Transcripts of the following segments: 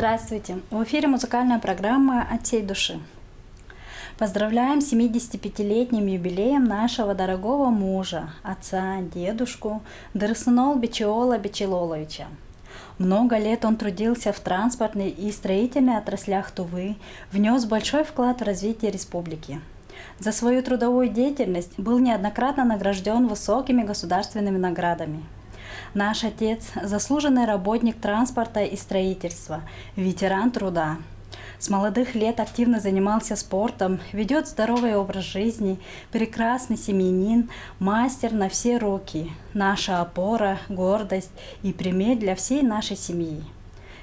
Здравствуйте! В эфире музыкальная программа «От всей души». Поздравляем с 75-летним юбилеем нашего дорогого мужа, отца, дедушку Дырсынол Бичиола Бичилоловича. Много лет он трудился в транспортной и строительной отраслях Тувы, внес большой вклад в развитие республики. За свою трудовую деятельность был неоднократно награжден высокими государственными наградами. Наш отец – заслуженный работник транспорта и строительства, ветеран труда. С молодых лет активно занимался спортом, ведет здоровый образ жизни, прекрасный семьянин, мастер на все руки, наша опора, гордость и пример для всей нашей семьи.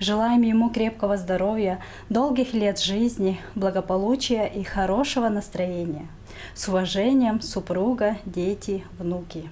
Желаем ему крепкого здоровья, долгих лет жизни, благополучия и хорошего настроения. С уважением, супруга, дети, внуки.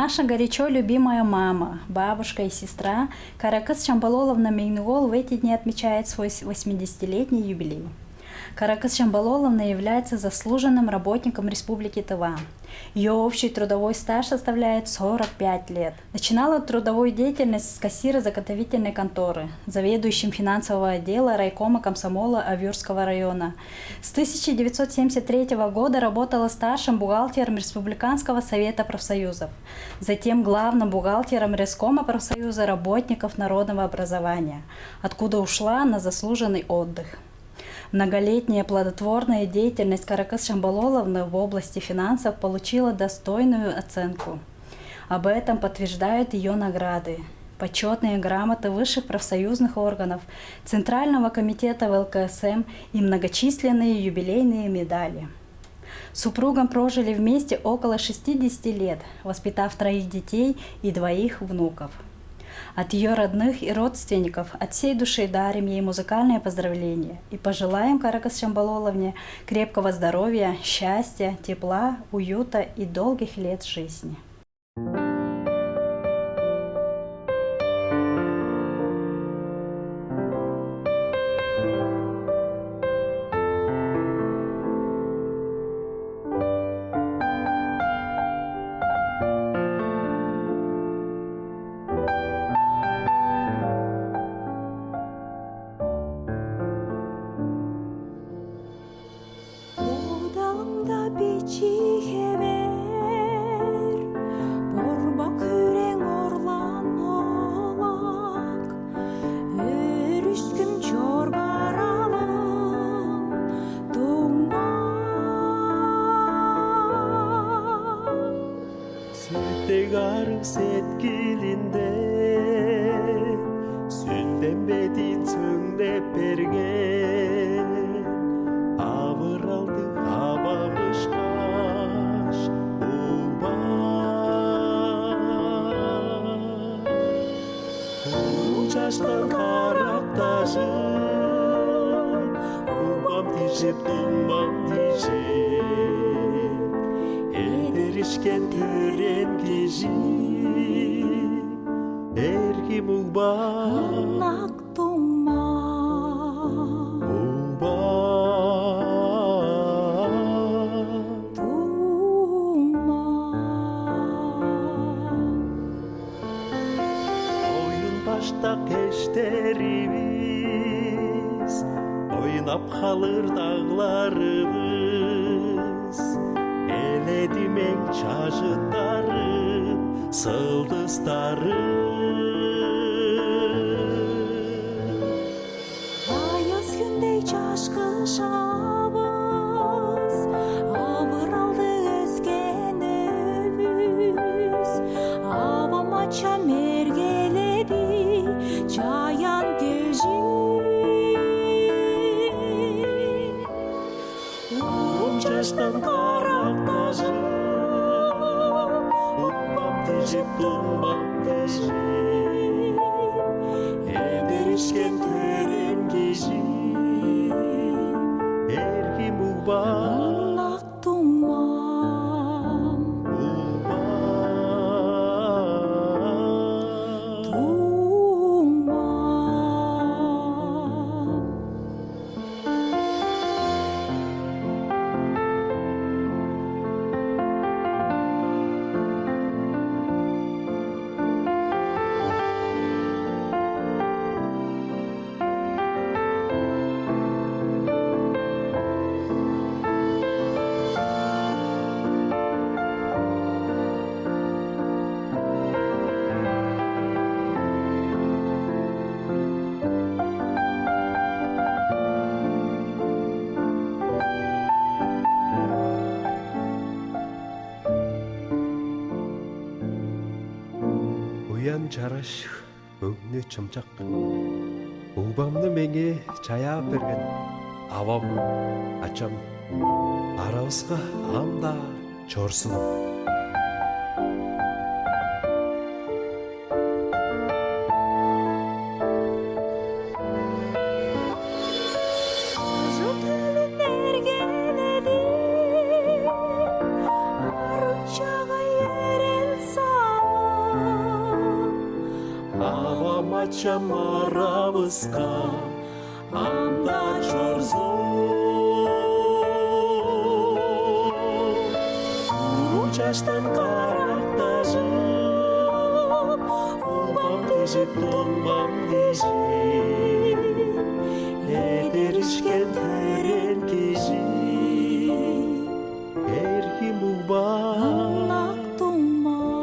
Наша горячо любимая мама, бабушка и сестра Каракыз Шамбалоловна Мейнгол в эти дни отмечает свой 80-летний юбилей. Каракыз Шамбалоловна является заслуженным работником Республики Тыва. Ее общий трудовой стаж составляет 45 лет. Начинала трудовую деятельность с кассира заготовительной конторы, заведующим финансового отдела райкома комсомола Авюрского района. С 1973 года работала старшим бухгалтером Республиканского совета профсоюзов, затем главным бухгалтером Рескома профсоюза работников народного образования, откуда ушла на заслуженный отдых. Многолетняя плодотворная деятельность Каракыз Шамбалоловны в области финансов получила достойную оценку. Об этом подтверждают ее награды. Почетные грамоты высших профсоюзных органов, Центрального комитета ВЛКСМ и многочисленные юбилейные медали. Супругам прожили вместе около 60 лет, воспитав 3 детей и 2 внуков. От ее родных и родственников от всей души дарим ей музыкальное поздравление и пожелаем Каракыз Шамбалоловне крепкого здоровья, счастья, тепла, уюта и долгих лет жизни. Setkilinde sütten bedin söndep bergen avır aldı havamış kaş uba uçaştan karaktaşın ubam dişip dumbam dişip ederişken tören kişi Erki muba Anak tuma muba tuma Oyun başta keşterimiz Oynap kalır dağlarımız Eledimen çaşıtlarım Sıldızlarım Ayaz gündey çaşkışabız Avır aldı özgen övüz Avam açan mergeledi Çayan gözü Uçaştan karaktaşım Umbam dişip dumbam dişip Ederişken tören kişi Erki muba Anak tumam muba tumam Уян жараш өгнө чымчак Убамны меңе чая берген Авам, ачам Арабызга анда чорсун Ажыл төлін эргеледі Арыншаға ерен сал ачам арабызга анда чорзо жаштан карактажып убам тежип тонбам дежип эдеришкен терен киши эрким убам Нактумам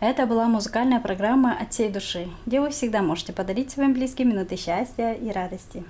Это была музыкальная программа «От всей души», где вы всегда можете подарить своим близким минуты счастья и радости.